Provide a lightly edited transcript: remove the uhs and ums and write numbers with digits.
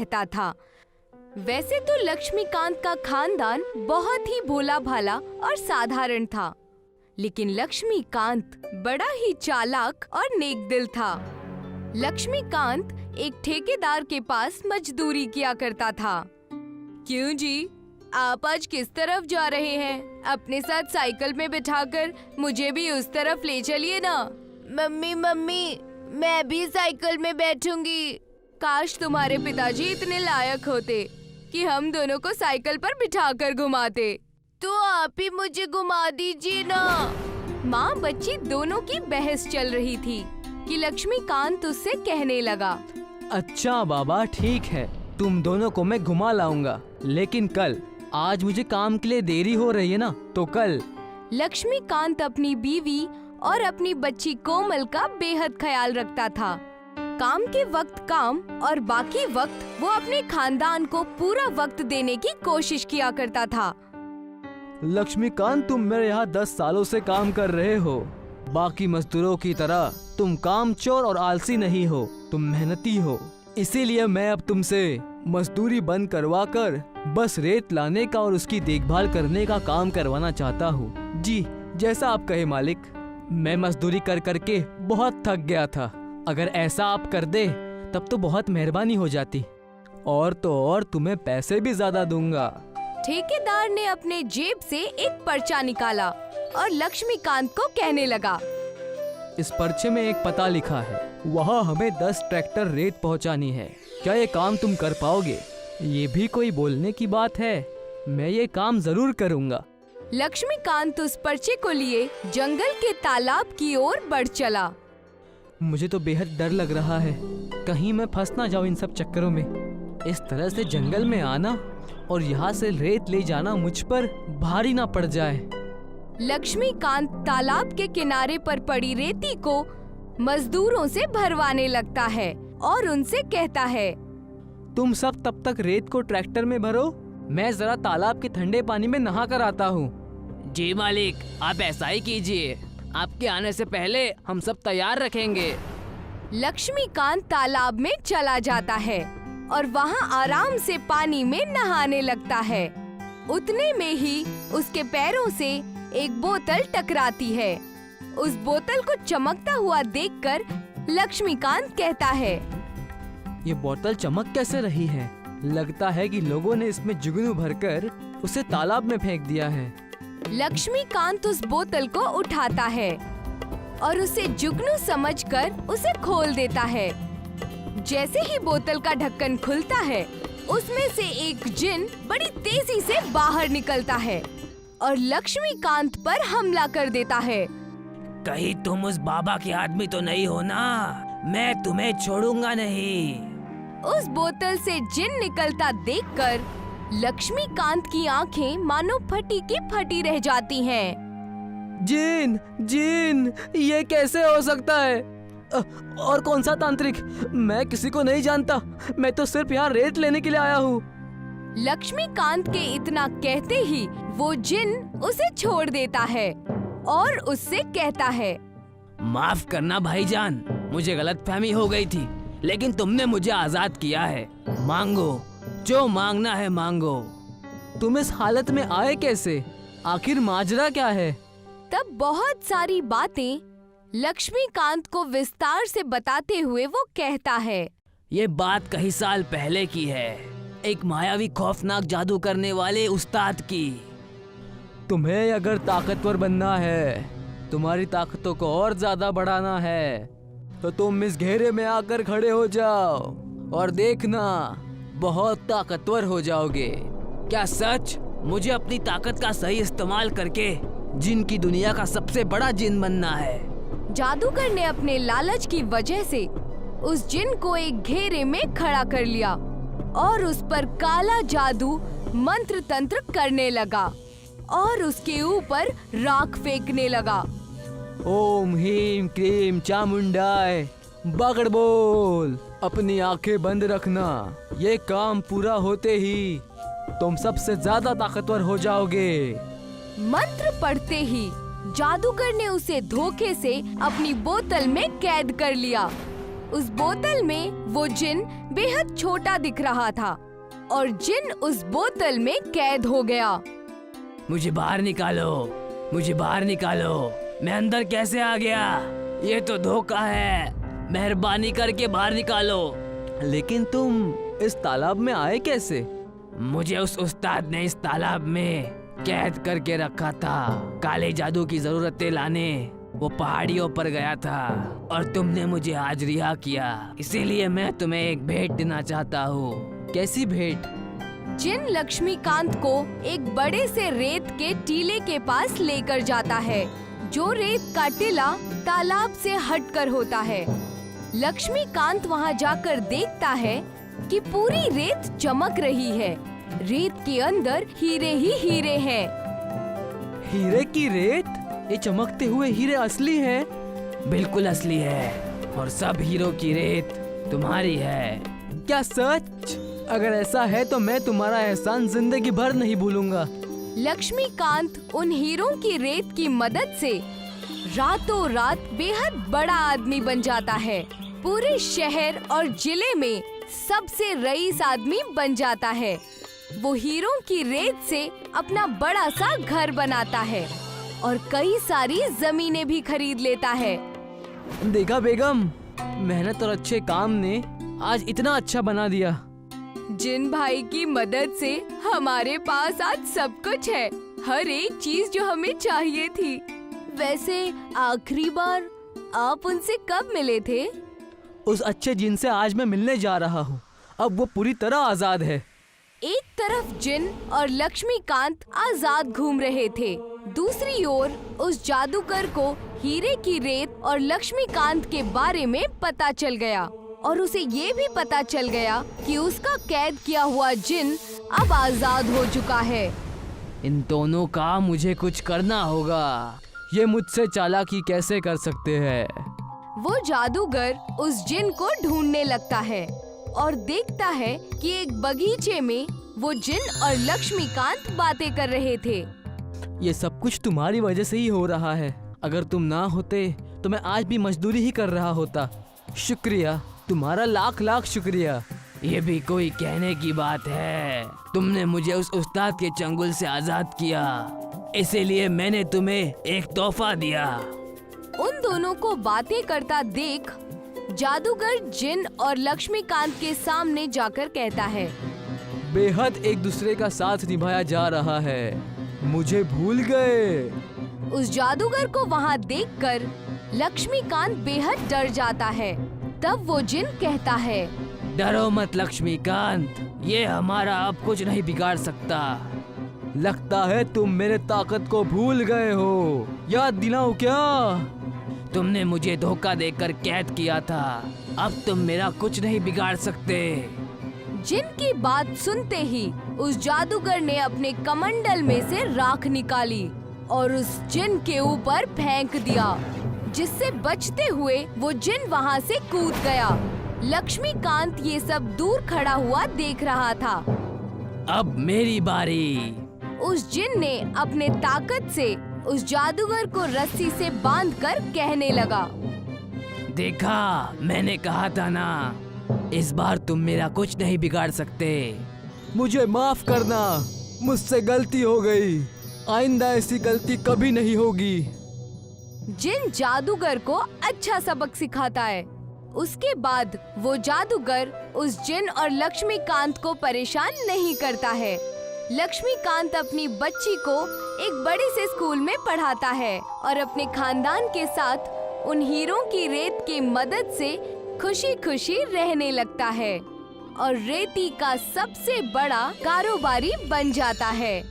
रहता था। वैसे तो लक्ष्मीकांत का खानदान बहुत ही भोला भाला और साधारण था, लेकिन लक्ष्मीकांत बड़ा ही चालाक और नेकदिल था। लक्ष्मीकांत एक ठेकेदार के पास मजदूरी किया करता था। क्यों जी, आप आज किस तरफ जा रहे हैं? अपने साथ साइकिल में बिठाकर मुझे भी उस तरफ ले चलिए ना। मम्मी मैं भी साइकिल में बैठूंगी। काश तुम्हारे पिताजी इतने लायक होते कि हम दोनों को साइकिल पर बिठाकर घुमाते। तो आप ही मुझे घुमा दीजिए ना। माँ बच्ची दोनों की बहस चल रही थी कि लक्ष्मीकांत उससे कहने लगा, अच्छा बाबा ठीक है, तुम दोनों को मैं घुमा लाऊंगा, लेकिन कल। आज मुझे काम के लिए देरी हो रही है ना, तो कल। लक्ष्मीकांत अपनी बीवी और अपनी बच्ची कोमल का बेहद ख्याल रखता था। काम के वक्त काम और बाकी वक्त वो अपने खानदान को पूरा वक्त देने की कोशिश किया करता था। लक्ष्मीकांत, तुम मेरे यहाँ 10 सालों से काम कर रहे हो। बाकी मजदूरों की तरह तुम कामचोर और आलसी नहीं हो, तुम मेहनती हो। इसीलिए मैं अब तुमसे मजदूरी बंद करवा कर बस रेत लाने का और उसकी देखभाल करने का काम करवाना चाहता हूँ। जी, जैसा आप कहे मालिक। मैं मजदूरी कर करके बहुत थक गया था। अगर ऐसा आप कर दे तब तो बहुत मेहरबानी हो जाती, और तो और तुम्हें पैसे भी ज्यादा दूंगा। ठेकेदार ने अपने जेब से एक पर्चा निकाला और लक्ष्मीकांत को कहने लगा, इस पर्चे में एक पता लिखा है, वहाँ हमें 10 ट्रैक्टर रेत पहुँचानी है। क्या ये काम तुम कर पाओगे? ये भी कोई बोलने की बात है? मैं ये काम जरूर करूँगा। लक्ष्मीकांत उस पर्चे को लिए जंगल के तालाब की ओर बढ़ चला। मुझे तो बेहद डर लग रहा है, कहीं मैं फंस ना जाऊं इन सब चक्करों में। इस तरह से जंगल में आना और यहाँ से रेत ले जाना मुझ पर भारी ना पड़ जाए। लक्ष्मीकांत तालाब के किनारे पर पड़ी रेती को मजदूरों से भरवाने लगता है और उनसे कहता है, तुम सब तब तक रेत को ट्रैक्टर में भरो, मैं जरा तालाब के ठंडे पानी में नहा कर आता हूँ। जी मालिक, आप ऐसा ही कीजिए, आपके आने से पहले हम सब तैयार रखेंगे। लक्ष्मीकांत तालाब में चला जाता है और वहाँ आराम से पानी में नहाने लगता है। उतने में ही उसके पैरों से एक बोतल टकराती है। उस बोतल को चमकता हुआ देखकर लक्ष्मीकांत कहता है, ये बोतल चमक कैसे रही है? लगता है कि लोगों ने इसमें जुगनू भरकर उसे तालाब में फेंक दिया है। लक्ष्मीकांत उस बोतल को उठाता है और उसे जुगनू समझकर उसे खोल देता है। जैसे ही बोतल का ढक्कन खुलता है, उसमें से एक जिन बड़ी तेजी से बाहर निकलता है और लक्ष्मीकांत पर हमला कर देता है। कहीं तुम उस बाबा के आदमी तो नहीं हो ना? मैं तुम्हें छोड़ूंगा नहीं। उस बोतल से जिन निकलता देखकर लक्ष्मीकांत की आंखें मानो फटी की फटी रह जाती हैं। जिन, जिन, ये कैसे हो सकता है? और कौन सा तांत्रिक? मैं किसी को नहीं जानता, मैं तो सिर्फ यहाँ रेत लेने के लिए आया हूँ। लक्ष्मीकांत के इतना कहते ही वो जिन उसे छोड़ देता है और उससे कहता है, माफ करना भाईजान, मुझे गलतफहमी हो गई थी, लेकिन तुमने मुझे आजाद किया है। मांगो, जो मांगना है मांगो। तुम इस हालत में आए कैसे? आखिर माजरा क्या है? तब बहुत सारी बातें लक्ष्मीकांत को विस्तार से बताते हुए वो कहता है, ये बात कई साल पहले की है, एक मायावी खौफनाक जादू करने वाले उस्ताद की। तुम्हें अगर ताकतवर बनना है, तुम्हारी ताकतों को और ज्यादा बढ़ाना है, तो तुम इस घेरे में आकर खड़े हो जाओ और देखना बहुत ताकतवर हो जाओगे। क्या सच? मुझे अपनी ताकत का सही इस्तेमाल करके जिन की दुनिया का सबसे बड़ा जिन बनना है। जादूगर ने अपने लालच की वजह से उस जिन को एक घेरे में खड़ा कर लिया और उस पर काला जादू मंत्र तंत्र करने लगा और उसके ऊपर राख फेंकने लगा। ओम हीम क्रीम चामुंडाय, बागड़ बोल। अपनी आंखें बंद रखना, ये काम पूरा होते ही तुम सबसे ज्यादा ताकतवर हो जाओगे। मंत्र पढ़ते ही जादूगर ने उसे धोखे से अपनी बोतल में कैद कर लिया उस बोतल में वो जिन बेहद छोटा दिख रहा था और जिन उस बोतल में कैद हो गया। मुझे बाहर निकालो, मुझे बाहर निकालो। मैं अंदर कैसे आ गया? ये तो धोखा है। मेहरबानी करके बाहर निकालो। लेकिन तुम इस तालाब में आए कैसे? मुझे उस उस्ताद ने इस तालाब में कैद करके रखा था। काले जादू की जरूरतें लाने वो पहाड़ियों पर गया था और तुमने मुझे आज रिहा किया। इसीलिए मैं तुम्हें एक भेंट देना चाहता हूँ। कैसी भेंट? जिन लक्ष्मीकांत को एक बड़े से रेत के टीले के पास लेकर जाता है, जो रेत का टीला तालाब से हटकर होता है। लक्ष्मीकांत वहाँ जाकर देखता है कि पूरी रेत चमक रही है। रेत के अंदर हीरे ही हीरे हैं। हीरे की रेत? ये चमकते हुए हीरे असली है? बिल्कुल असली है और सब हीरो की रेत तुम्हारी है। क्या सच? अगर ऐसा है तो मैं तुम्हारा एहसान जिंदगी भर नहीं भूलूंगा। लक्ष्मीकांत उन हीरों की रेत की मदद से रातों रात बेहद बड़ा आदमी बन जाता है। पूरे शहर और जिले में सबसे रईस आदमी बन जाता है। वो हीरों की रेत से अपना बड़ा सा घर बनाता है और कई सारी जमीनें भी खरीद लेता है। देखा बेगम, मेहनत और अच्छे काम ने आज इतना अच्छा बना दिया। जिन भाई की मदद से हमारे पास आज सब कुछ है, हर एक चीज जो हमें चाहिए थी। वैसे आखिरी बार आप उनसे कब मिले थे? उस अच्छे जिन से आज मैं मिलने जा रहा हूँ। अब वो पूरी तरह आजाद है। एक तरफ जिन और लक्ष्मीकांत आजाद घूम रहे थे, दूसरी ओर उस जादूगर को हीरे की रेत और लक्ष्मीकांत के बारे में पता चल गया और उसे ये भी पता चल गया कि उसका कैद किया हुआ जिन अब आजाद हो चुका है। इन दोनों का मुझे कुछ करना होगा। ये मुझसे चालाकी कैसे कर सकते हैं? वो जादूगर उस जिन को ढूंढने लगता है और देखता है कि एक बगीचे में वो जिन और लक्ष्मीकांत बातें कर रहे थे। ये सब कुछ तुम्हारी वजह से ही हो रहा है। अगर तुम ना होते तो मैं आज भी मजदूरी ही कर रहा होता। शुक्रिया, तुम्हारा लाख लाख शुक्रिया। ये भी कोई कहने की बात है? तुमने मुझे उस उस्ताद के चंगुल से आजाद किया, इसीलिए मैंने तुम्हें एक तोहफा दिया। उन दोनों को बातें करता देख जादूगर जिन और लक्ष्मीकांत के सामने जाकर कहता है, बेहद एक दूसरे का साथ निभाया जा रहा है। मुझे भूल गए। उस जादूगर को वहाँ देखकर लक्ष्मीकांत बेहद डर जाता है। तब वो जिन कहता है, डरो मत लक्ष्मीकांत, ये हमारा अब कुछ नहीं बिगाड़ सकता। लगता है तुम मेरे ताकत को भूल गए हो। याद दिलाऊं क्या? तुमने मुझे धोखा देकर कैद किया था, अब तुम मेरा कुछ नहीं बिगाड़ सकते। जिन की बात सुनते ही उस जादूगर ने अपने कमंडल में से राख निकाली और उस जिन के ऊपर फेंक दिया, जिससे बचते हुए वो जिन वहाँ से कूद गया। लक्ष्मीकांत ये सब दूर खड़ा हुआ देख रहा था। अब मेरी बारी। उस जिन ने अपने ताकत से उस जादूगर को रस्सी से बांधकर कहने लगा, देखा, मैंने कहा था ना, इस बार तुम मेरा कुछ नहीं बिगाड़ सकते। मुझे माफ करना, मुझसे गलती हो गई। आइंदा ऐसी गलती कभी नहीं होगी। जिन जादूगर को अच्छा सबक सिखाता है। उसके बाद वो जादूगर उस जिन और लक्ष्मीकांत को परेशान नहीं करता है। लक्ष्मीकांत अपनी बच्ची को एक बड़े से स्कूल में पढ़ाता है और अपने खानदान के साथ उन हीरों की रेत की मदद से खुशी खुशी रहने लगता है और रेती का सबसे बड़ा कारोबारी बन जाता है।